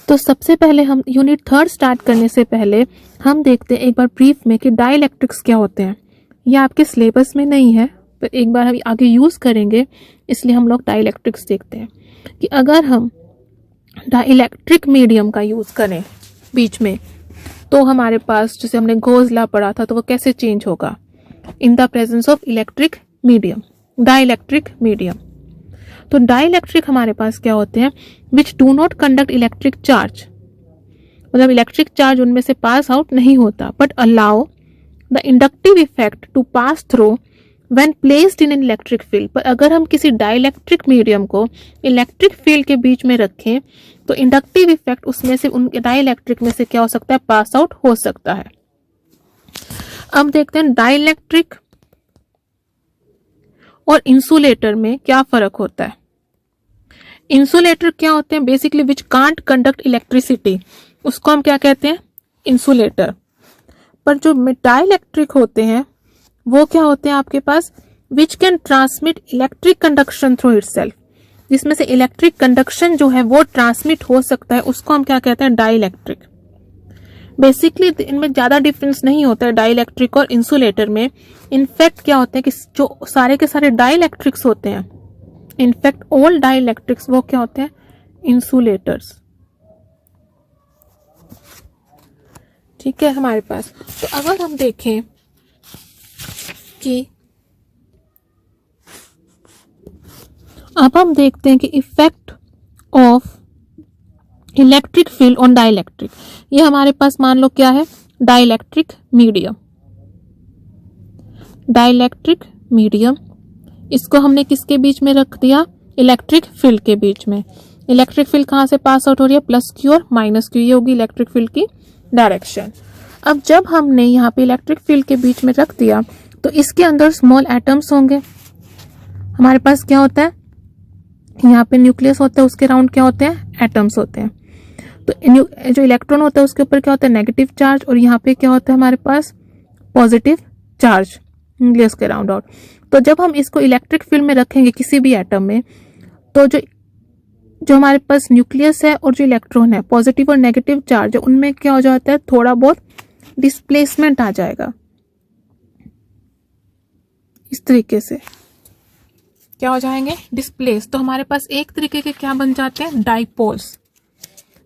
तो सबसे पहले हम यूनिट 3 स्टार्ट करने से पहले हम देखते हैं एक बार ब्रीफ में कि डाइलेक्ट्रिक्स क्या होते हैं। ये आपके सिलेबस में नहीं है, पर एक बार हम आगे यूज़ करेंगे, इसलिए हम लोग डाइलेक्ट्रिक्स देखते हैं कि अगर हम डाइलेक्ट्रिक मीडियम का यूज़ करें बीच में, तो हमारे पास जैसे हमने गॉस लॉ पढ़ा था, तो वो कैसे चेंज होगा in the presence of electric medium, dielectric medium. तो डाइलेक्ट्रिक हमारे पास क्या होते हैं, which do not conduct electric charge, मतलब इलेक्ट्रिक चार्ज उनमें से पास आउट नहीं होता, but allow the inductive effect to pass through when placed in an electric field. पर अगर हम किसी डाइलेक्ट्रिक मीडियम को इलेक्ट्रिक फील्ड के बीच में रखें, तो इंडक्टिव इफेक्ट उसमें से, उनके डाइलेक्ट्रिक में से क्या हो सकता है, पास आउट हो सकता है। अब देखते हैं डाइलेक्ट्रिक और इंसुलेटर में क्या फर्क होता है। इंसुलेटर क्या होते हैं, basically which can't conduct electricity, उसको हम क्या कहते हैं, इंसुलेटर। पर जो डाइलेक्ट्रिक होते हैं वो क्या होते हैं आपके पास, which can transmit electric conduction through itself, जिसमें से इलेक्ट्रिक कंडक्शन जो है वो ट्रांसमिट हो सकता है, उसको हम क्या कहते हैं, डाइलेक्ट्रिक। बेसिकली इनमें ज्यादा डिफरेंस नहीं होता है डाइलेक्ट्रिक और इंसुलेटर में। इनफैक्ट क्या होते हैं कि जो सारे के सारे डाइलेक्ट्रिक्स होते हैं, इनफैक्ट ऑल डाइलेक्ट्रिक्स, वो क्या होते हैं, इंसुलेटर्स। ठीक है हमारे पास। तो अगर हम देखें कि अब हम देखते हैं कि effect of electric field on dielectric, ये हमारे पास मान लो क्या है, डाइलेक्ट्रिक मीडियम। डाइलेक्ट्रिक मीडियम, इसको हमने किसके बीच में रख दिया, इलेक्ट्रिक फील्ड के बीच में। इलेक्ट्रिक फील्ड कहाँ से पास आउट हो रही है, प्लस क्यू और माइनस क्यू, ये होगी इलेक्ट्रिक फील्ड की डायरेक्शन। अब जब हमने यहाँ पे इलेक्ट्रिक फील्ड के बीच में रख दिया, तो इसके अंदर स्मॉल एटम्स होंगे। हमारे पास क्या होता है, यहाँ पे न्यूक्लियस होता है, उसके राउंड क्या होते हैं, एटम्स होते हैं। तो जो इलेक्ट्रॉन होता है उसके ऊपर क्या होता है, नेगेटिव चार्ज, और यहाँ पे क्या होता है हमारे पास, पॉजिटिव चार्ज न्यूक्लियस के राउंड आउट। तो जब हम इसको इलेक्ट्रिक फील्ड में रखेंगे किसी भी एटम में, तो जो हमारे पास न्यूक्लियस है और जो इलेक्ट्रॉन है, पॉजिटिव और नेगेटिव चार्ज है, उनमें क्या हो जाता है, थोड़ा बहुत डिस्प्लेसमेंट आ जाएगा। इस तरीके से क्या हो जाएंगे, डिस्प्लेस। तो हमारे पास एक तरीके के क्या बन जाते हैं, डाइपोल्स।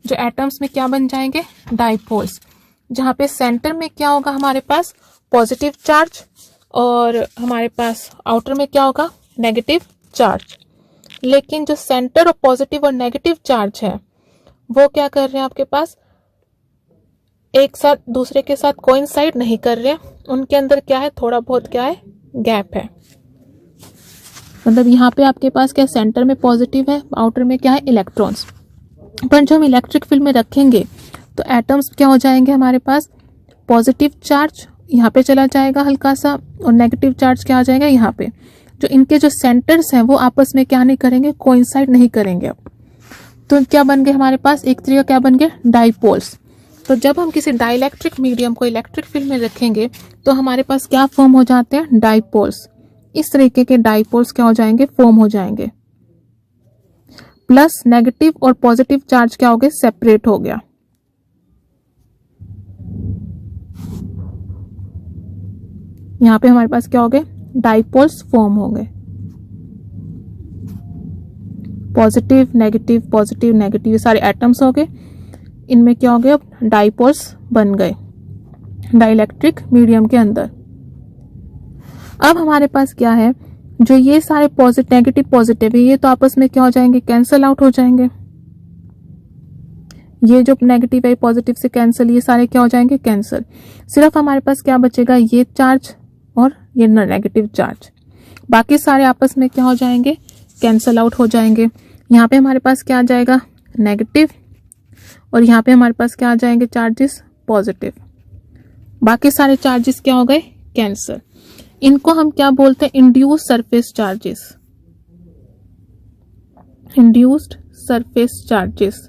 जो एटम्स में क्या बन जाएंगे, डाइपोल्स, जहां पे सेंटर में क्या होगा हमारे पास, पॉजिटिव चार्ज, और हमारे पास आउटर में क्या होगा, नेगेटिव चार्ज। लेकिन जो सेंटर और पॉजिटिव और नेगेटिव चार्ज है, वो क्या कर रहे हैं आपके पास, एक साथ दूसरे के साथ कोइंसाइड नहीं कर रहे हैं, उनके अंदर क्या है, थोड़ा बहुत क्या है, गैप है। मतलब यहाँ पे आपके पास क्या, सेंटर में पॉजिटिव है, आउटर में क्या है, इलेक्ट्रॉन्स। पर जब हम इलेक्ट्रिक फील्ड में रखेंगे, तो एटम्स क्या हो जाएंगे हमारे पास, पॉजिटिव चार्ज यहाँ पे चला जाएगा हल्का सा, और नेगेटिव चार्ज क्या आ जाएगा यहाँ पे। जो इनके जो सेंटर्स हैं वो आपस में क्या नहीं करेंगे, कोइंसाइड नहीं करेंगे। अब तो क्या बन गए हमारे पास, एक तरीका क्या बन गया, डाइपोल्स। तो जब हम किसी डाइलेक्ट्रिक मीडियम को इलेक्ट्रिक फील्ड में रखेंगे, तो हमारे पास क्या फॉर्म हो जाते हैं, डाइपोल्स। इस तरीके के डाइपोल्स क्या हो जाएंगे, फॉर्म हो जाएंगे। प्लस नेगेटिव और पॉजिटिव चार्ज क्या हो गए, सेपरेट हो गया। यहाँ पे हमारे पास क्या हो गए, डाइपोल्स फॉर्म हो गए। पॉजिटिव नेगेटिव, पॉजिटिव नेगेटिव, ये सारे एटम्स हो गए, इनमें क्या हो गया, डाइपोल्स बन गए डाइलेक्ट्रिक मीडियम के अंदर। अब हमारे पास क्या है, जो ये सारे पॉजिटिव नेगेटिव पॉजिटिव है, ये तो आपस में क्या हो जाएंगे, कैंसल आउट हो जाएंगे। ये जो नेगेटिव है पॉजिटिव से कैंसिल, ये सारे क्या हो जाएंगे, कैंसिल। सिर्फ हमारे पास क्या बचेगा, ये चार्ज और ये नेगेटिव चार्ज, बाकी सारे आपस में क्या हो जाएंगे, कैंसिल आउट हो जाएंगे। यहाँ पे हमारे पास क्या आ जाएगा, नेगेटिव, और यहाँ पे हमारे पास क्या आ जाएंगे, चार्जेस पॉजिटिव। बाकी सारे चार्जेस क्या हो गए, कैंसिल। इनको हम क्या बोलते हैं, induced surface charges. Induced surface charges,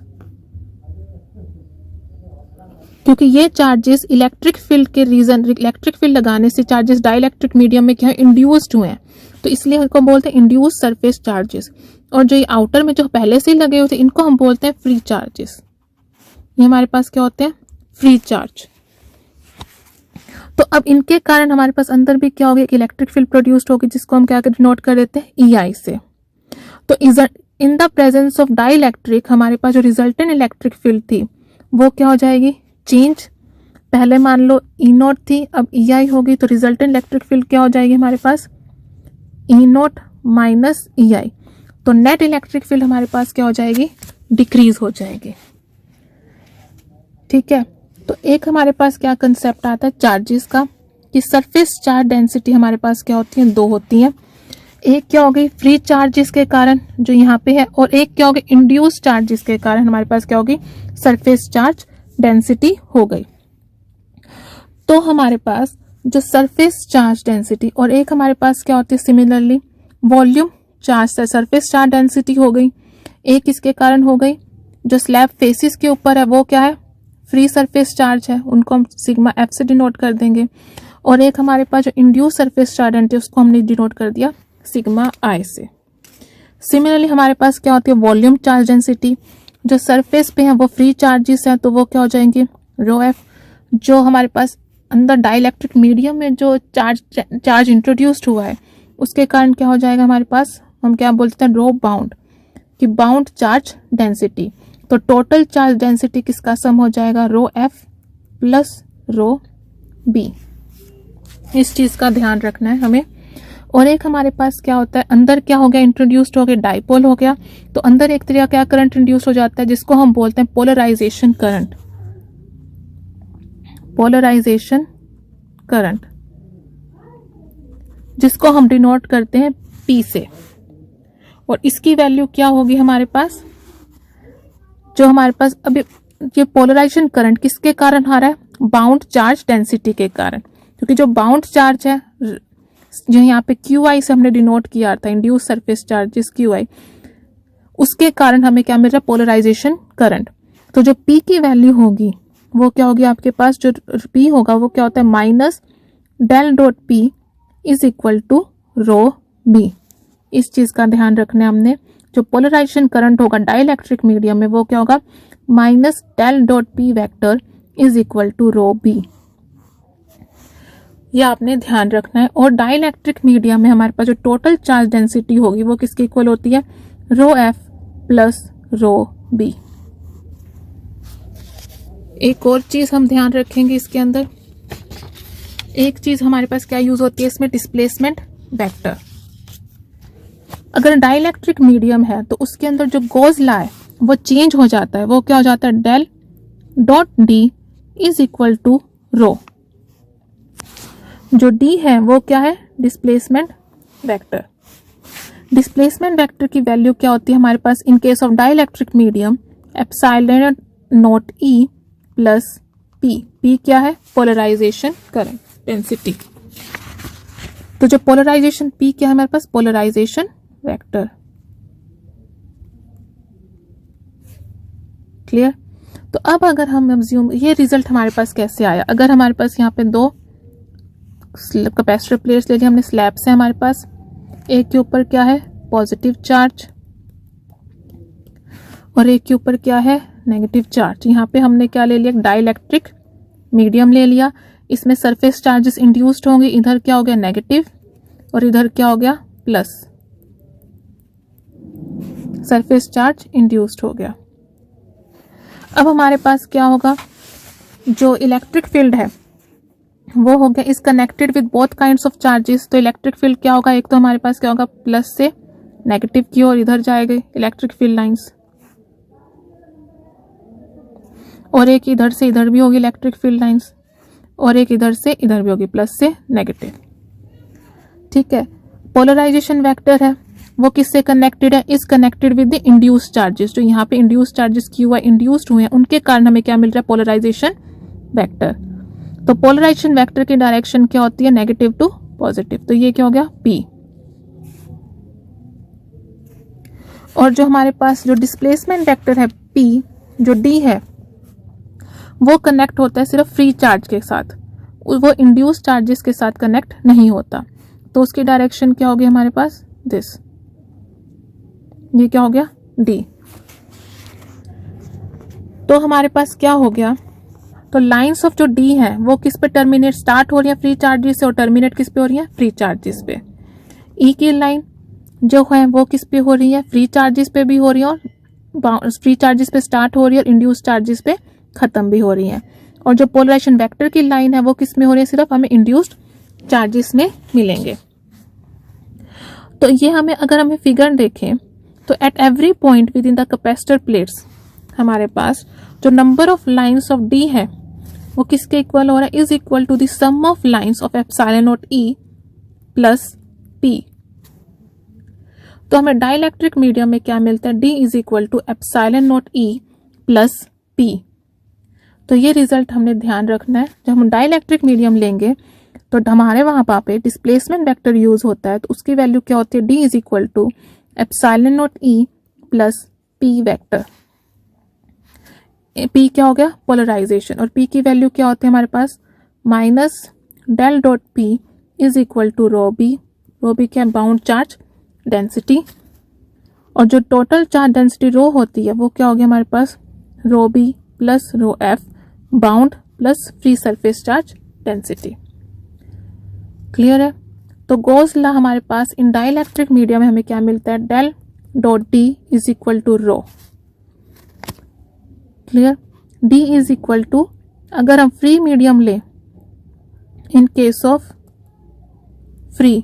क्योंकि ये चार्जेस इलेक्ट्रिक फील्ड के रीजन, इलेक्ट्रिक फील्ड लगाने से चार्जेस डाइलेक्ट्रिक मीडियम में क्या इंड्यूस्ड हुए हैं, तो इसलिए इनको बोलते हैं इंड्यूस्ड सरफेस चार्जेस। और जो ये आउटर में जो पहले से ही लगे हुए थे, इनको हम बोलते हैं फ्री चार्जेस। ये हमारे पास क्या होते हैं, फ्री चार्ज। तो अब इनके कारण हमारे पास अंदर भी क्या होगी, इलेक्ट्रिक फील्ड प्रोड्यूस्ड होगी, जिसको हम क्या डिनोट कर देते हैं, EI से। तो इन द प्रेजेंस ऑफ डाइलेक्ट्रिक हमारे पास जो रिजल्टेंट इलेक्ट्रिक फील्ड थी वो क्या हो जाएगी, चेंज। पहले मान लो E0 थी, अब EI होगी, तो रिजल्टेंट इलेक्ट्रिक फील्ड क्या हो जाएगी हमारे पास, E0 माइनस EI। तो नेट इलेक्ट्रिक फील्ड हमारे पास क्या हो जाएगी, डिक्रीज हो जाएगी। ठीक है, तो एक हमारे पास क्या कंसेप्ट आता है चार्जेस का, कि सरफेस चार्ज डेंसिटी हमारे पास क्या होती है, 2 होती है। एक क्या हो गई फ्री चार्जेस के कारण जो यहाँ पे है, और एक क्या हो गई इंड्यूस चार्जेस के कारण हमारे पास क्या होगी, सरफेस चार्ज डेंसिटी हो गई। तो हमारे पास जो सरफेस चार्ज डेंसिटी और एक हमारे पास क्या होती है similarly volume charge, surface charge density हो गई, एक इसके कारण हो गई जो स्लैब फेसिस के ऊपर है वो क्या है, फ्री सरफेस चार्ज है, उनको हम सिग्मा एफ से डिनोट कर देंगे, और एक हमारे पास जो इंड्यूस सरफेस चार्ज है उसको हमने डिनोट कर दिया सिग्मा आई से। सिमिलरली हमारे पास क्या होती है वॉल्यूम चार्ज डेंसिटी, जो सरफेस पे है वो फ्री चार्जेस है तो वो क्या हो जाएंगे रो एफ। जो हमारे पास अंदर डाइलेक्ट्रिक मीडियम में जो चार्ज इंट्रोड्यूस्ड हुआ है उसके कारण क्या हो जाएगा हमारे पास, हम क्या बोलते हैं रो बाउंड, कि बाउंड चार्ज डेंसिटी। तो टोटल चार्ज डेंसिटी किसका सम हो जाएगा, रो एफ प्लस रो बी। इस चीज का ध्यान रखना है हमें। और एक हमारे पास क्या होता है अंदर क्या हो गया इंट्रोड्यूस्ड हो गया डाइपोल हो गया, तो अंदर एक तरह क्या करंट इंड्यूस हो जाता है जिसको हम बोलते हैं पोलराइजेशन करंट, पोलराइजेशन करंट जिसको हम डिनोट करते हैं P से। और इसकी वैल्यू क्या होगी हमारे पास, जो हमारे पास अभी ये पोलराइजेशन करंट किसके कारण आ रहा है, बाउंड चार्ज डेंसिटी के कारण, क्योंकि जो बाउंड चार्ज है जो यहाँ पे QI से हमने डिनोट किया था इंड्यूस सरफेस चार्जेस QI, उसके कारण हमें क्या मिल रहा है पोलराइजेशन करंट। तो जो P की वैल्यू होगी वो क्या होगी आपके पास, जो P होगा वो क्या होता है minus del dot P is equal to rho B. इस चीज का ध्यान रखना है हमने, जो पोलराइजेशन करंट होगा डाइलेक्ट्रिक मीडियम में वो क्या होगा minus del dot P vector is equal to rho B. ये आपने ध्यान रखना है। और डाइलेक्ट्रिक मीडियम में हमारे पास जो टोटल चार्ज डेंसिटी होगी वो किसके इक्वल होती है, रो एफ प्लस रो बी। एक और चीज हम ध्यान रखेंगे इसके अंदर, एक चीज हमारे पास क्या यूज होती है इसमें, डिस्प्लेसमेंट वेक्टर। अगर डाइलेक्ट्रिक मीडियम है तो उसके अंदर जो गॉस लॉ है वो चेंज हो जाता है, वो क्या हो जाता है del dot D is equal to rho. जो डी है वो क्या है डिस्प्लेसमेंट वेक्टर। डिस्प्लेसमेंट वेक्टर की वैल्यू क्या होती है हमारे पास in case of dielectric medium epsilon naught E plus P. P क्या है पोलराइजेशन करंट डेंसिटी। तो जो पोलराइजेशन पी क्या है हमारे पास पोलराइजेशन वेक्टर। क्लियर। तो अब अगर हम अज्यूम ये रिजल्ट हमारे पास कैसे आया, अगर हमारे पास यहाँ पे 2 कैपेसिटर प्लेट्स ले लिया हमने, स्लैब्स है हमारे पास, एक के ऊपर क्या है पॉजिटिव चार्ज और एक के ऊपर क्या है नेगेटिव चार्ज। यहाँ पे हमने क्या ले लिया डाइलेक्ट्रिक मीडियम ले लिया, इसमें सरफेस चार्जेस इंड्यूस्ड होंगे, इधर क्या हो गया नेगेटिव और इधर क्या हो गया प्लस, सरफेस चार्ज इंड्यूस्ड हो गया। अब हमारे पास क्या होगा, जो इलेक्ट्रिक फील्ड है वो हो गया is connected with both kinds of charges. तो इलेक्ट्रिक फील्ड क्या होगा, एक तो हमारे पास क्या होगा प्लस से नेगेटिव की ओर इधर जाएगी इलेक्ट्रिक फील्ड लाइंस, और एक इधर से इधर भी होगी इलेक्ट्रिक फील्ड लाइंस, और एक इधर से इधर भी होगी प्लस से नेगेटिव। ठीक है। पोलराइजेशन वेक्टर है वो किससे कनेक्टेड है, is connected with the induced charges. जो यहाँ पे इंड्यूस्ड चार्जेस QI इंड्यूस्ड हुए हैं उनके कारण हमें क्या मिल रहा है पोलराइजेशन वेक्टर। तो पोलराइजेशन वेक्टर की डायरेक्शन क्या होती है नेगेटिव टू पॉजिटिव, तो ये क्या हो गया P। और जो हमारे पास जो डिस्प्लेसमेंट वेक्टर है P, जो D है वो कनेक्ट होता है सिर्फ फ्री चार्ज के साथ, वो इंड्यूस्ड चार्जेस के साथ कनेक्ट नहीं होता। तो उसकी डायरेक्शन क्या होगी हमारे पास दिस, ये क्या हो गया D। तो हमारे पास क्या हो गया, तो लाइंस ऑफ जो डी है वो किस पे टर्मिनेट, स्टार्ट हो रही है फ्री चार्जेस से और टर्मिनेट किस पे हो रही है, फ्री चार्जेस पे। ई की लाइन जो है वो किस पे हो रही है, फ्री चार्जेस पे भी हो रही है और फ्री चार्जेस पे स्टार्ट हो रही है और इंड्यूस चार्जेस पे खत्म भी हो रही है। और जो पोलराइजेशन वेक्टर की लाइन है वो किस में हो रही है, सिर्फ हमें इंड्यूस्ड चार्जेस में मिलेंगे। तो ये हमें, अगर हमें फिगर देखें तो at every point within the capacitor plates हमारे पास जो number of lines of D है वो किसके इक्वल हो रहा है, is equal to the sum of lines of epsilon naught E plus P. तो हमें डाइलेक्ट्रिक मीडियम में क्या मिलता है, D is equal to epsilon naught E plus P. तो ये रिजल्ट हमने ध्यान रखना है। जब हम डाइलेक्ट्रिक मीडियम लेंगे तो हमारे वहां पे डिस्प्लेसमेंट वेक्टर यूज होता है, तो उसकी वैल्यू क्या होती है, D is equal to epsilon naught E plus P vector. P क्या हो गया, पोलराइजेशन, और पी की वैल्यू क्या होती है हमारे पास, minus del dot P is equal to rho B. Rho B क्या, बाउंड चार्ज डेंसिटी, और जो टोटल चार्ज डेंसिटी रो होती है वो क्या हो गया हमारे पास, rho B plus rho F bound plus free surface charge density. Clear है। तो गॉस लॉ हमारे पास इन डाइलेक्ट्रिक मीडियम में हमें क्या मिलता है, del dot D is equal to rho. Clear. D is equal to, अगर हम फ्री मीडियम लें in case of free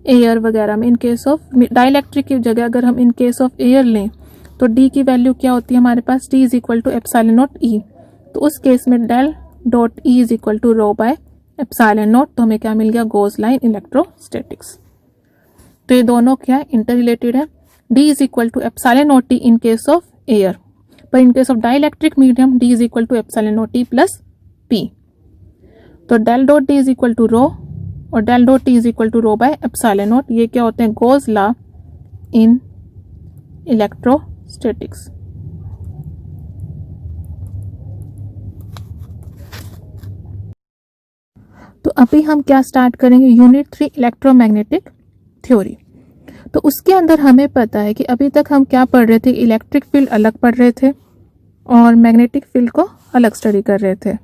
air वगैरह में, इन केस ऑफ डाइलेक्ट्रिक की जगह अगर हम इन केस ऑफ एयर लें तो डी की वैल्यू क्या होती है हमारे पास, D is equal to epsilon naught E. तो उस केस में del dot E is equal to rho by epsilon naught. तो हमें क्या मिल गया, गॉस लाइन इलेक्ट्रोस्टैटिक्स। तो ये दोनों क्या है, इंटर रिलेटेड है। D is equal to epsilon naught E in case of air, पर in case of dielectric medium D is equal to epsilon naught E plus P. तो del dot D is equal to rho और del dot T is equal to rho by epsilon naught. ये क्या होते हैं, Gauss law in electrostatics. तो अभी हम क्या स्टार्ट करेंगे, यूनिट 3 इलेक्ट्रोमैग्नेटिक थ्योरी। तो उसके अंदर हमें पता है कि अभी तक हम क्या पढ़ रहे थे, इलेक्ट्रिक फील्ड अलग पढ़ रहे थे और मैग्नेटिक फील्ड को अलग स्टडी कर रहे थे।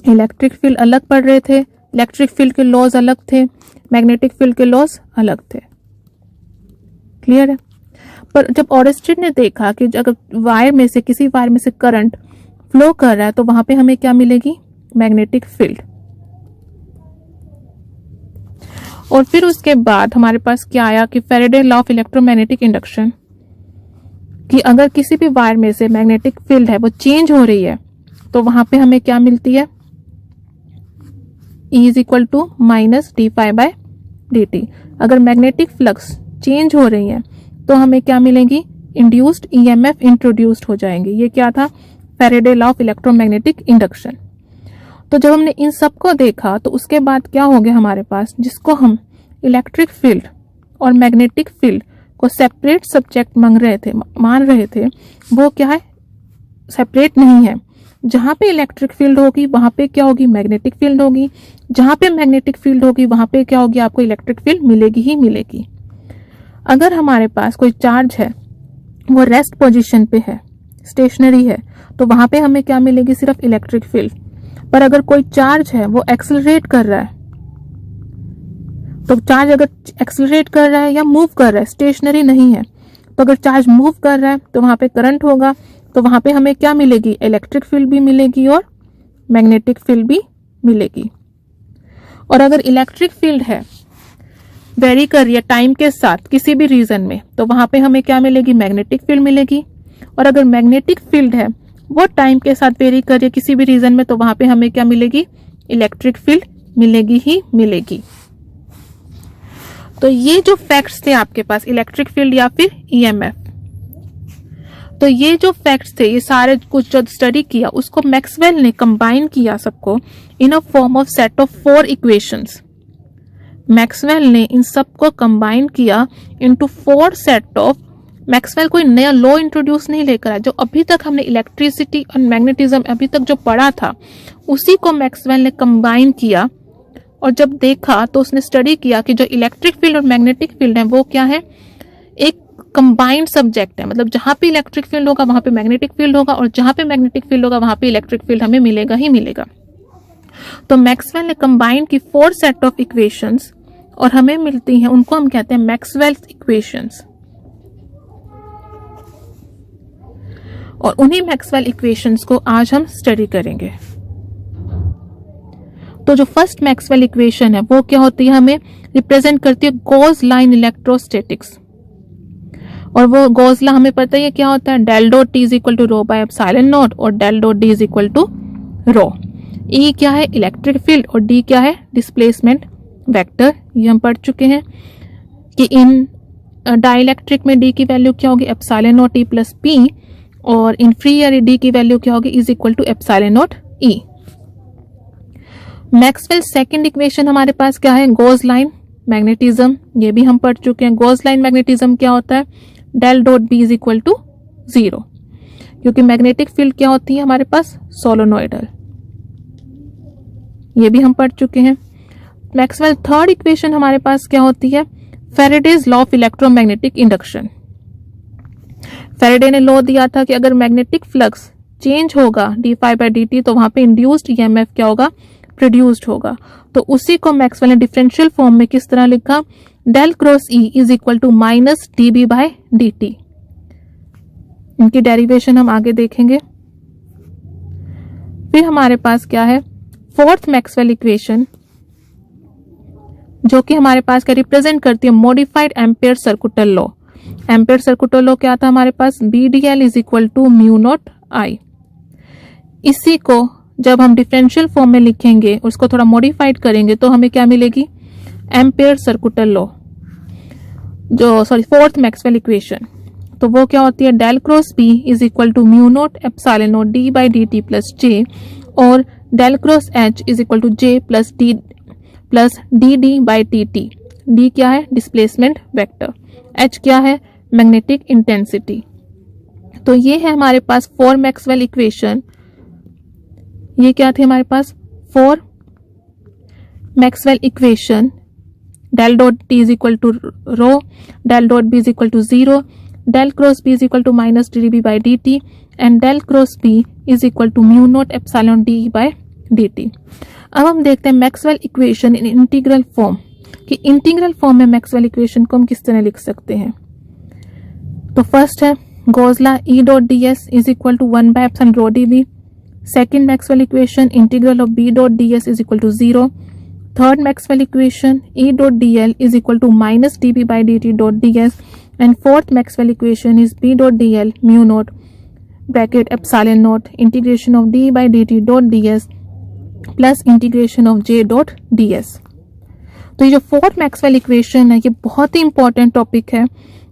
इलेक्ट्रिक फील्ड अलग पढ़ रहे थे, इलेक्ट्रिक फील्ड के लॉज अलग थे, मैग्नेटिक फील्ड के लॉज अलग थे। क्लियर है। पर जब ऑरेस्टेड ने देखा कि अगर वायर में से, किसी वायर में से करंट फ्लो कर रहा है तो वहां पे हमें क्या मिलेगी, मैग्नेटिक फील्ड। और फिर उसके बाद हमारे पास क्या आया कि Faraday law of electromagnetic induction, कि अगर किसी भी वायर में से मैग्नेटिक फील्ड है वो चेंज हो रही है तो वहां पे हमें क्या मिलती है, E is equal to minus D phi by D T. अगर मैग्नेटिक फ्लक्स चेंज हो रही है तो हमें क्या मिलेगी, इंड्यूस्ड ईएमएफ इंट्रोड्यूस्ड हो जाएंगे। ये क्या था, Faraday law of electromagnetic induction. तो जब हमने इन सबको देखा तो उसके बाद क्या हो गया हमारे पास, जिसको हम इलेक्ट्रिक फील्ड और मैग्नेटिक फील्ड को सेपरेट सब्जेक्ट मान रहे थे, वो क्या है, सेपरेट नहीं है। जहां पे इलेक्ट्रिक फील्ड होगी वहां पे क्या होगी, मैग्नेटिक फील्ड होगी। जहां पे मैग्नेटिक फील्ड होगी वहां पे क्या होगी, आपको इलेक्ट्रिक फील्ड मिलेगी ही मिलेगी। अगर हमारे पास कोई चार्ज है वो रेस्ट पोजीशन पे है, स्टेशनरी है, तो वहां पे हमें क्या मिलेगी, सिर्फ इलेक्ट्रिक फील्ड। पर अगर कोई चार्ज है वो एक्सेलरेट कर रहा है, तो चार्ज अगर एक्सेलरेट कर रहा है या मूव कर रहा है, स्टेशनरी नहीं है, तो अगर चार्ज मूव कर रहा है तो वहां पे करंट होगा, तो वहां पे हमें क्या मिलेगी, इलेक्ट्रिक फील्ड भी मिलेगी और मैग्नेटिक फील्ड भी मिलेगी। और अगर इलेक्ट्रिक फील्ड है, वेरी कर रही है टाइम के साथ किसी भी रीजन में, तो वहां पे हमें क्या मिलेगी, मैग्नेटिक फील्ड मिलेगी। और अगर मैग्नेटिक फील्ड है वो टाइम के साथ वेरी कर रही है किसी भी रीजन में, तो वहां पे हमें क्या मिलेगी, इलेक्ट्रिक फील्ड मिलेगी ही मिलेगी। तो ये जो फैक्ट्स थे आपके पास, इलेक्ट्रिक फील्ड या फिर ईएमएफ, तो ये जो फैक्ट्स थे, ये सारे कुछ जो स्टडी किया उसको मैक्सवेल ने कंबाइन किया सबको in a form of set of 4 equations. Maxwell ने इन सबको कंबाइन किया इनटू 4 सेट ऑफ, मैक्सवेल कोई नया लॉ इंट्रोड्यूस नहीं लेकर आया, जो अभी तक हमने इलेक्ट्रिसिटी और मैग्नेटिज्म अभी तक जो पढ़ा था उसी को मैक्सवेल ने कंबाइन किया। और जब देखा तो उसने स्टडी किया कि जो इलेक्ट्रिक फील्ड और मैग्नेटिक फील्ड है वो क्या है, एक कंबाइंड सब्जेक्ट है, मतलब जहां पे इलेक्ट्रिक फील्ड होगा वहां पे मैग्नेटिक फील्ड होगा, और जहां पे मैग्नेटिक फील्ड होगा वहां पे इलेक्ट्रिक फील्ड हमें मिलेगा ही मिलेगा। तो मैक्सवेल ने कंबाइंड की 4 सेट ऑफ इक्वेशंस और हमें मिलती हैं, उनको हम कहते हैं मैक्सवेल्स इक्वेशंस। और उन्हीं मैक्सवेल इक्वेशंस को आज हम स्टडी करेंगे। तो जो फर्स्ट मैक्सवेल इक्वेशन है वो क्या होती है, हमें रिप्रेजेंट करती है गॉस लाइन इलेक्ट्रोस्टैटिक्स। और वो गॉस लॉ हमें पता है क्या होता है, del dot T is equal to rho by epsilon naught और del dot D is equal to rho. E क्या है, इलेक्ट्रिक फील्ड, और डी क्या है, डिस्प्लेसमेंट वेक्टर। ये हम पढ़ चुके हैं कि इन डाइलेक्ट्रिक में डी की वैल्यू क्या होगी, epsilon naught T plus P, और इन फ्री एयर डी की वैल्यू क्या होगी, is equal to epsilon naught E. Maxwell second equation हमारे पास क्या है, गॉस लाइन मैग्नेटिज्म, ये भी हम पढ़ चुके हैं। गॉस लाइन मैग्नेटिज्म क्या होता है, del dot B is equal to 0, क्योंकि मैग्नेटिक फील्ड क्या होती है हमारे पास, सोलोनॉइडल, ये भी हम पढ़ चुके हैं। मैक्सवेल थर्ड इक्वेशन हमारे पास क्या होती है, Faraday's law of electromagnetic induction. Faraday ने लॉ दिया था कि अगर मैग्नेटिक फ्लक्स चेंज होगा D phi by D T तो वहां पे इंड्यूस्ड ईएमएफ क्या होगा, प्रोड्यूस्ड होगा। तो उसी को मैक्सवेल ने डिफरेंशियल फॉर्म में किस तरह लिखा, del cross E is equal to minus D B by D T. इनकी डेरिवेशन हम आगे देखेंगे। फिर हमारे पास क्या है, फोर्थ मैक्सवेल इक्वेशन, जो कि हमारे पास क्या रिप्रेजेंट करती है, modified Ampere circuital law. Ampere circuital law क्या था हमारे पास, B D L is equal to mu naught I. इसी को जब हम डिफरेंशियल फॉर्म में लिखेंगे, उसको थोड़ा मॉडिफाइड करेंगे तो हमें क्या मिलेगी, एम्पेयर सर्कुटल लॉ, जो फोर्थ मैक्सवेल इक्वेशन। तो वो क्या होती है, del cross B is equal to mu naught epsilon naught D by D T plus J, और del cross H is equal to J plus D D by T T. D क्या है, displacement vector, H क्या है, magnetic intensity. तो ये है हमारे पास 4 मैक्सवेल इक्वेशन। ये क्या थे हमारे पास, 4 Maxwell equation, del dot T is equal to rho, del dot B is equal to 0, del cross B is equal to minus D B by D T, and del cross B is equal to mu naught epsilon D by D T. अब हम देखते हैं Maxwell equation in integral form, कि integral form में Maxwell equation को हम किस तरह लिख सकते हैं। तो फर्स्ट है Gauss law, E dot D S is equal to 1 by epsilon rho D V. Second Maxwell equation, integral of B dot D S is equal to 0। Third Maxwell equation, E dot D L is equal to minus D B by D T dot D S, and fourth Maxwell equation is B dot D L mu naught bracket epsilon naught integration of D by D T dot D S plus integration of J dot D S. तो ये जो fourth Maxwell equation है ये बहुत ही important topic है।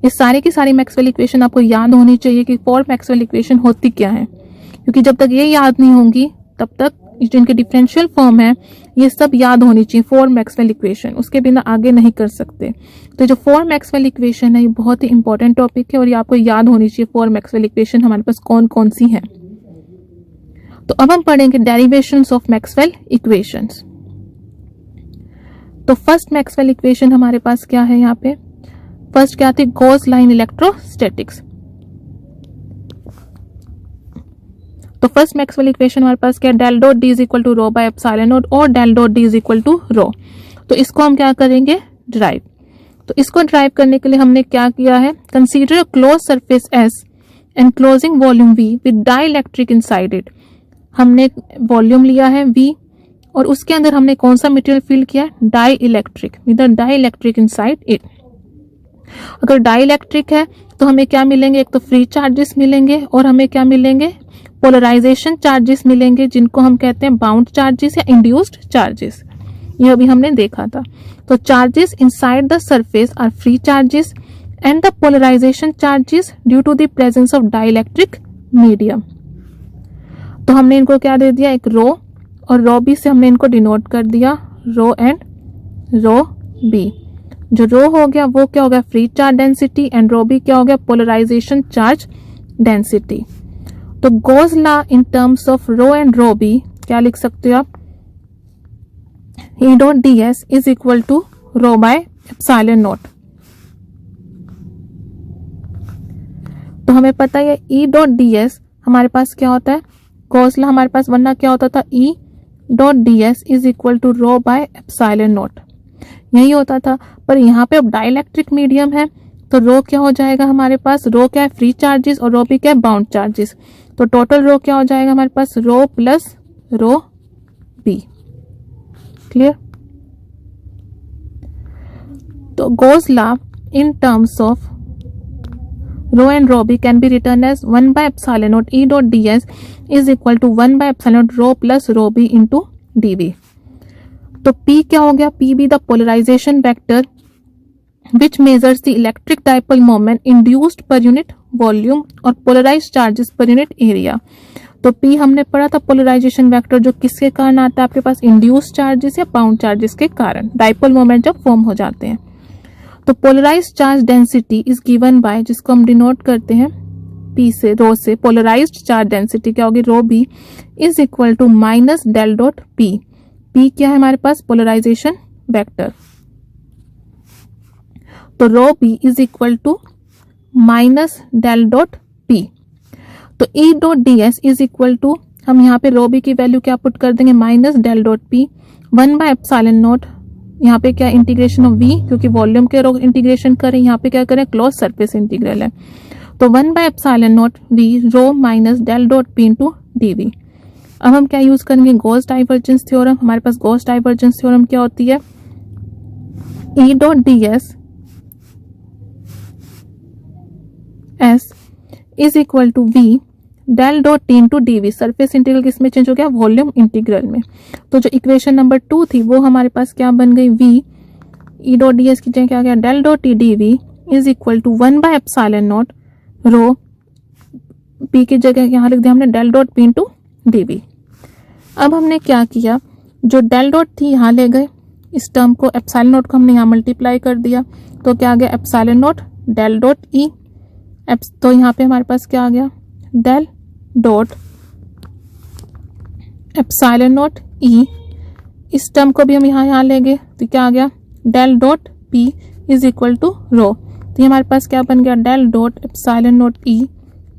ये सारी की सारी मैक्सवेल इक्वेशन आपको याद होनी चाहिए कि फोर्थ मैक्सवेल इक्वेशन होती क्या है, क्योंकि जब तक ये याद नहीं होंगी तब तक जो इनके डिफरेंशियल फॉर्म है ये सब याद होनी चाहिए, 4 मैक्सवेल इक्वेशन, उसके बिना आगे नहीं कर सकते। तो जो 4 मैक्सवेल इक्वेशन है ये बहुत ही इंपॉर्टेंट टॉपिक है और ये आपको याद होनी चाहिए 4 मैक्सवेल इक्वेशन हमारे पास कौन कौन सी हैं। तो अब हम पढ़ेंगे डेरिवेशंस ऑफ मैक्सवेल इक्वेशंस। तो फर्स्ट मैक्सवेल इक्वेशन हमारे पास क्या है, यहाँ पे फर्स्ट क्या थी, गॉस लाइन इलेक्ट्रोस्टैटिक्स। तो फर्स्ट मैक्सवेल इक्वेशन हमारे पास क्या, del dot D is equal to rho by epsilon naught और del dot D is equal to rho. तो इसको हम क्या करेंगे, ड्राइव। तो इसको ड्राइव करने के लिए हमने क्या किया है, consider close surface S and closing volume V with dielectric inside it. हमने वॉल्यूम लिया है v और उसके अंदर हमने कौन सा मटेरियल फील किया, dielectric, with dielectric inside it. अगर डाई इलेक्ट्रिक है तो हमें क्या मिलेंगे, एक तो फ्री चार्जेस मिलेंगे और हमें क्या मिलेंगे, पोलराइजेशन चार्जेस मिलेंगे, जिनको हम कहते हैं बाउंड चार्जेस या इंड्यूस्ड चार्जेस। यह अभी हमने देखा था। तो charges inside the surface are free charges and the polarisation charges due to the presence of dielectric medium. तो हमने इनको क्या दे दिया, एक रो, और रो बी से हमने इनको डिनोट कर दिया रो एंड रो बी। जो रो हो गया वो क्या हो गया, free charge density, and rho B क्या हो गया, पोलराइजेशन चार्ज डेंसिटी। तो Gauss law in terms of rho and rho B क्या लिख सकते हो आप, E dot D S is equal to rho by epsilon naught. हमें पता है ई डॉट डी एस हमारे पास क्या होता है, गॉस लॉ हमारे पास वरना क्या होता था, E dot D S is equal to rho by epsilon naught, यही होता था। पर यहाँ पे अब डाइलेक्ट्रिक मीडियम है तो रो क्या हो जाएगा हमारे पास, रो क्या है फ्री चार्जेस और रो भी क्या है बाउंड चार्जेस, तो टोटल रो क्या हो जाएगा हमारे पास, rho plus rho B. Clear? तो Gauss law in terms of rho and rho B can be written as 1 by epsilon naught E dot ds is equal to 1 by epsilon naught rho plus rho B into dv। तो P क्या हो गया, P भी the polarisation vector which measures the electric dipole moment induced per unit volume और polarized charges per unit area। तो P हमने पढ़ा था पोलराइजेशन वेक्टर जो किसके कारण आता है आपके पास, इंड्यूस्ड चार्जेस या बाउंड चार्जेस के कारण, डाइपोल मोमेंट जब फॉर्म हो जाते हैं। तो polarised charge density is given by, जिसको हम डिनोट करते हैं P से, रो से, पोलराइज्ड चार्ज डेंसिटी क्या होगी, rho B is equal to minus del dot P। P क्या है हमारे पास, पोलराइजेशन वेक्टर, तो rho B is equal to minus del dot P। तो E dot D S is equal to, हम यहाँ पे रो बी की वैल्यू क्या पुट कर देंगे, minus del dot P 1 by epsilon naught, यहाँ पे क्या इंटीग्रेशन ऑफ V, क्योंकि वॉल्यूम के रो इंटीग्रेशन करें, यहाँ पे क्या करें क्लोज सरफेस इंटीग्रल है, तो 1 by epsilon naught V rho minus del dot P into dv। अब हम क्या यूज करेंगे, गॉस डाइवर्जेंस थ्योरम। हमारे पास गॉस डाइवर्जेंस थ्योरम क्या होती है, E dot D S is equal to V del dot T into dv। Surface integral किसमें change हो गया, वॉल्यूम इंटीग्रल में। तो जो इक्वेशन नंबर 2 थी वो हमारे पास क्या बन गई, V E dot D S की जगह क्या गया, del dot T dv is equal to 1 by epsilon naught rho, P की जगह यहाँ लिख दिया हमने del dot P into dv। अब हमने क्या किया, जो डेल डॉट थी यहाँ ले गए, इस टर्म को एप्सिलॉन नॉट को हमने यहाँ मल्टीप्लाई कर दिया, तो क्या आ गया epsilon naught del dot E। तो यहाँ पे हमारे पास क्या आ गया, del dot epsilon naught E। इस टर्म को भी हम यहाँ ले गए तो क्या आ गया, del dot P is equal to rho. तो ये हमारे पास क्या बन गया, del dot epsilon naught E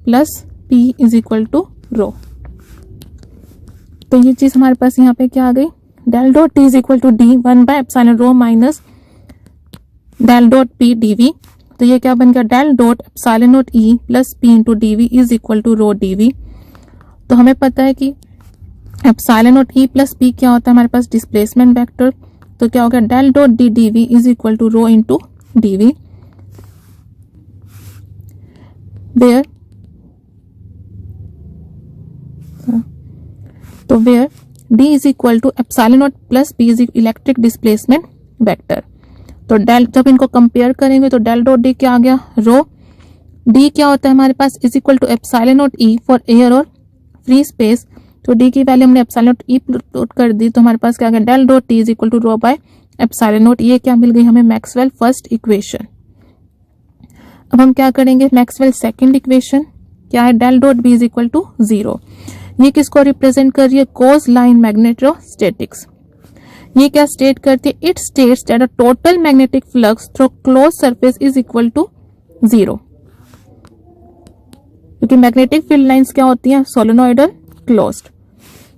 plus P is equal to rho. तो ये चीज हमारे पास यहाँ पे क्या आ गई, del dot T is equal to D 1 by epsilon rho minus del dot P dv। तो ये क्या बन गया, del dot epsilon naught E plus P into dv is equal to rho dv। तो हमें पता है कि epsilon naught E plus P क्या होता है हमारे पास, डिस्प्लेसमेंट वेक्टर। तो क्या हो गया, del dot D dv is equal to rho into dv, where तो where D is equal to epsilon naught plus P is electric displacement vector. तो डेल, जब इनको कंपेयर करेंगे तो डेल डॉट D क्या आ गया, रो। D क्या होता है हमारे पास, is equal to epsilon naught E for air और फ्री स्पेस। तो D की वैल्यू हमने एप्सिलॉन नॉट E पुट कर दी, तो हमारे पास क्या आ गया, del dot T is equal to rho by epsilon naught. ये क्या मिल गई हमें, मैक्सवेल फर्स्ट इक्वेशन। अब हम क्या करेंगे, मैक्सवेल सेकंड इक्वेशन क्या है, del dot B is equal to 0। ये किसको रिप्रेजेंट कर रही है, गॉस लाइन मैग्नेटोस्टैटिक्स। ये क्या स्टेट करती है, it states that the total magnetic flux through close surface is equal to 0। क्योंकि मैग्नेटिक फील्ड लाइंस क्या होती हैं, solenoidal closed.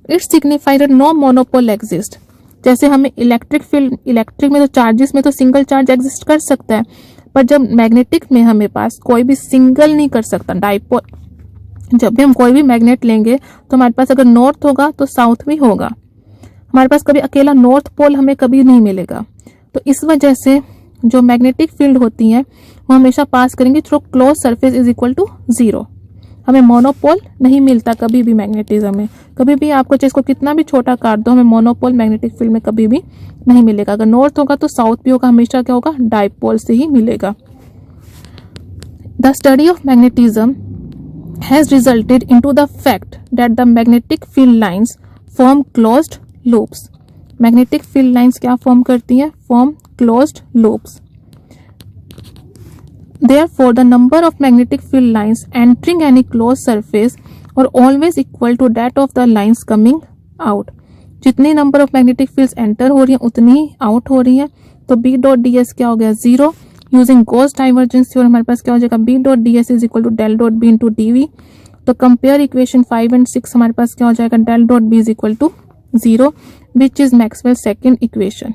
It signifies that no monopole exist. जैसे हमें इलेक्ट्रिक फील्ड, इलेक्ट्रिक में तो चार्जेस में तो सिंगल चार्ज एग्जिस्ट कर सकता है, पर जब मैग्नेटिक में हमें पास कोई भी सिंगल नहीं कर सकता, डाइपोल। जब भी हम कोई भी मैग्नेट लेंगे तो हमारे पास अगर नॉर्थ होगा तो साउथ भी होगा, हमारे पास कभी अकेला नॉर्थ पोल हमें कभी नहीं मिलेगा। तो इस वजह से जो मैग्नेटिक फील्ड होती है वो हमेशा पास करेंगे through close surface is equal to 0। हमें मोनोपोल नहीं मिलता कभी भी मैग्नेटिज्म में, कभी भी आपको चाहे इसको कितना भी छोटा काट दो, हमें मोनोपोल मैग्नेटिक फील्ड में कभी भी नहीं मिलेगा। अगर नॉर्थ होगा तो साउथ भी होगा, हमेशा क्या होगा, डाइपोल से ही मिलेगा। The study of magnetism has resulted into the fact that the magnetic field lines form closed loops. Magnetic field lines क्या form करती हैं, form closed loops. Therefore, the number of magnetic field lines entering any closed surface are always equal to that of the lines coming out. जितनी number of magnetic fields enter हो रही हैं उतनी ही out हो रही हैं। तो B dot ds क्या हो गया, 0। यूजिंग गॉस डाइवर्जेंस थ्योरम हमारे पास क्या हो जाएगा, B dot D S is equal to del dot B into D V. तो कंपेयर इक्वेशन 5 एंड 6 हमारे पास क्या हो जाएगा, del dot B is equal to 0 which is Maxwell second equation.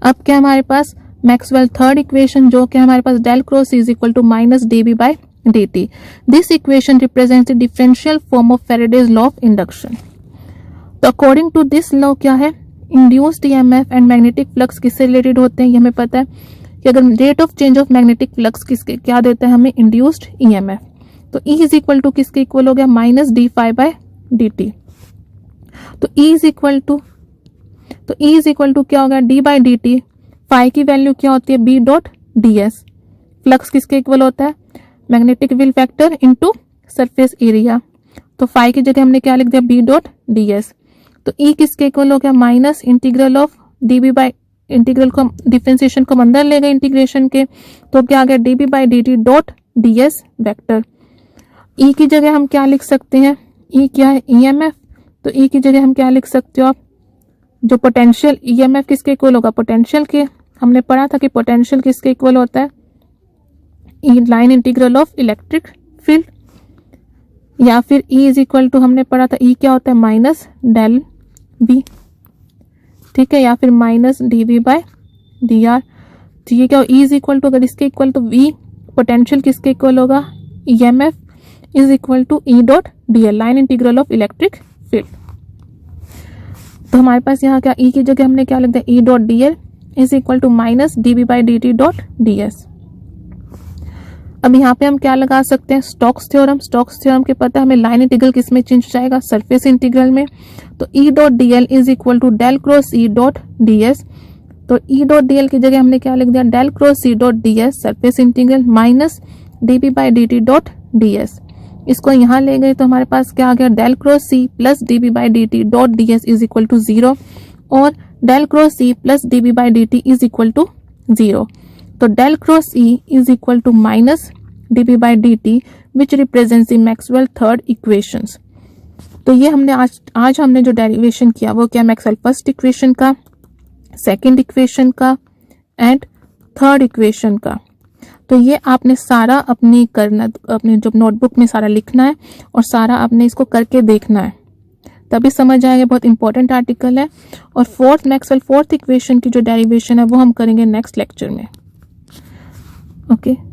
अब क्या हमारे पास मैक्सवेल थर्ड इक्वेशन जो कि हमारे पास del cross is equal to minus D B by D T. This equation represents the differential form of Faraday's law of induction. तो according to this law क्या है, induced EMF and magnetic flux किससे related होते हैं, ये हमें पता है कि अगर rate of change of magnetic flux किसके क्या देता है हमें, इंड्यूस्ड ईएमएफ। तो E इज इक्वल टू किसके इक्वल हो गया, minus D phi by D T. तो E इज इक्वल टू क्या हो गया, D by D T. Phi की वैल्यू क्या होती है, B dot D S. Flux किसके इक्वल होता है, magnetic field factor into surface area. तो फाई की जगह हमने क्या लिख दिया, बी डॉट डी एस। तो E किसके इक्वल हो गया, minus integral of D B by integral को डिफरेंशिएशन को अंदर ले गए इंटीग्रेशन के, तो क्या आ गया, D B by D T dot D S vector. E की जगह हम क्या लिख सकते हैं, E क्या है, ईएमएफ। तो E की जगह हम क्या लिख सकते हो आप, जो पोटेंशियल ईएमएफ किसके इक्वल होगा, पोटेंशियल के। हमने पढ़ा था कि पोटेंशियल किसके इक्वल होता है, line integral of electric field. या फिर E इज इक्वल टू हमने पढ़ा था E क्या होता है, माइनस डेल बी, ठीक है, या फिर minus D V by D R. तो ये क्या हो, E इज इक्वल टू, अगर इसके इक्वल तो V पोटेंशियल किसके इक्वल होगा, EMF is equal to E dot D L, line integral of electric field. तो हमारे पास यहाँ क्या, E की जगह हमने क्या लिख दिया, E dot D L is equal to minus D B by D T dot D S. अब यहाँ पे हम क्या लगा सकते हैं, स्टोक्स थ्योरम। स्टोक्स थ्योरम के पता है हमें लाइन इंटीग्रल किस में चेंज हो जाएगा, सरफेस इंटीग्रल में। तो E dot D L is equal to del cross E dot D S. तो E डॉट डी एल की जगह हमने क्या लिख दिया, del cross E dot D S surface integral minus D B by D T dot D S. इसको यहाँ ले गए तो हमारे पास क्या आ गया, del cross C plus D B by D T dot D S is equal to 0 और del cross C plus D B by D T is equal to 0। तो del cross E is equal to minus D B by D T which represents the Maxwell third equations. तो ये हमने आज हमने जो derivation किया वो क्या, मैक्सवेल फर्स्ट इक्वेशन का, सेकंड इक्वेशन का एंड थर्ड इक्वेशन का। तो ये आपने सारा अपनी जो नोटबुक में सारा लिखना है और सारा आपने इसको करके देखना है, तभी समझ आएगा। बहुत इंपॉर्टेंट आर्टिकल है। और मैक्सवेल फोर्थ इक्वेशन की जो डेरिवेशन है वो हम करेंगे नेक्स्ट लेक्चर में। ओके।